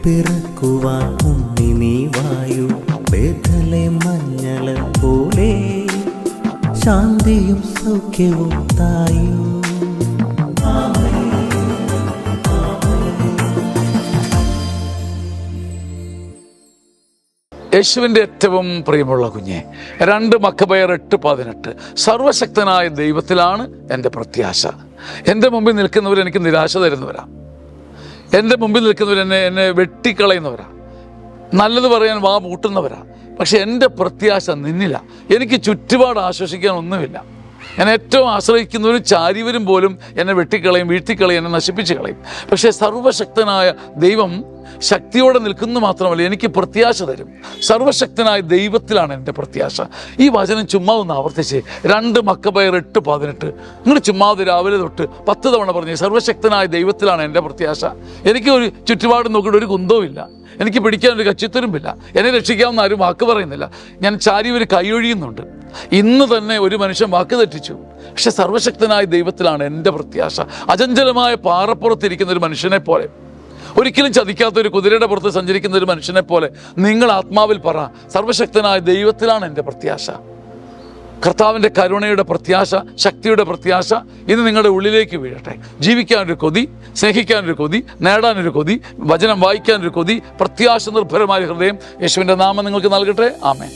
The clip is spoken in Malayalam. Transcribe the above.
പിറക്കുവാൻ ഉണ്ണി നീ വായു, ബേഥലേം മഞ്ഞള പോലെ ശാന്തിയും സൗഖ്യവും തായു. യേശുവിൻ്റെ ഏറ്റവും പ്രിയമുള്ള കുഞ്ഞെ, 2 മക്കബയർ 8:18 സർവശക്തനായ ദൈവത്തിലാണ് എൻ്റെ പ്രത്യാശ. എൻ്റെ മുമ്പിൽ നിൽക്കുന്നവർ എനിക്ക് നിരാശ തരുന്നവരാ. എൻ്റെ മുമ്പിൽ നിൽക്കുന്നവർ എന്നെ വെട്ടിക്കളയുന്നവരാ, നല്ലത് പറയാൻ വാ പൂട്ടുന്നവരാ. പക്ഷെ എൻ്റെ പ്രത്യാശ നിന്നില്ല. എനിക്ക് ചുറ്റുപാട് ആശ്വസിക്കാൻ ഒന്നുമില്ല. ഞാൻ ഏറ്റവും ആശ്രയിക്കുന്നവരും ചാരിവരും പോലും എന്നെ വെട്ടിക്കളയും, വീഴ്ത്തിക്കളയും, എന്നെ നശിപ്പിച്ച് കളയും. പക്ഷേ സർവശക്തനായ ദൈവം ശക്തിയോടെ നിൽക്കുന്നു മാത്രമല്ല, എനിക്ക് പ്രത്യാശ തരും. സർവശക്തനായ ദൈവത്തിലാണ് എൻ്റെ പ്രത്യാശ. ഈ വചനം ചുമ്മാ ഒന്ന് ആവർത്തിച്ച് 2 മക്കബയർ 8:18 നിങ്ങൾ ചുമ്മാതെ രാവിലെ തൊട്ട് 10 തവണ പറഞ്ഞ് സർവശക്തനായ ദൈവത്തിലാണ് എൻ്റെ പ്രത്യാശ. എനിക്ക് ഒരു ചുറ്റുപാടും നോക്കിയിട്ട് ഒരു കുന്തവും ഇല്ല, എനിക്ക് പിടിക്കാനൊരു കച്ചിത്തുരുമ്പില്ല, എന്നെ രക്ഷിക്കാവുന്ന ആരും വാക്ക് പറയുന്നില്ല. ഞാൻ ചാരിവർ കൈയൊഴിയുന്നുണ്ട്. ഇന്ന് തന്നെ ഒരു മനുഷ്യൻ വാക്ക് തെറ്റിച്ചു. പക്ഷെ സർവശക്തനായ ദൈവത്തിലാണ് എൻ്റെ പ്രത്യാശ. അചഞ്ചലമായ പാറപ്പുറത്തിരിക്കുന്ന ഒരു മനുഷ്യനെ പോലെ, ഒരിക്കലും ചതിക്കാത്ത ഒരു കുതിരയുടെ പുറത്ത് സഞ്ചരിക്കുന്ന ഒരു മനുഷ്യനെ പോലെ നിങ്ങൾ ആത്മാവിൽ പറ, സർവശക്തനായ ദൈവത്തിലാണ് എൻ്റെ പ്രത്യാശ. കർത്താവിൻ്റെ കരുണയുടെ പ്രത്യാശ, ശക്തിയുടെ പ്രത്യാശ ഇന്ന് നിങ്ങളുടെ ഉള്ളിലേക്ക് വീഴട്ടെ. ജീവിക്കാനൊരു കൊതി, സ്നേഹിക്കാനൊരു കൊതി, നേടാനൊരു കൊതി, വചനം വായിക്കാനൊരു കൊതി, പ്രത്യാശ നിർഭരമായ ഹൃദയം യേശുവിൻ്റെ നാമം നിങ്ങൾക്ക് നൽകട്ടെ. ആമേൻ.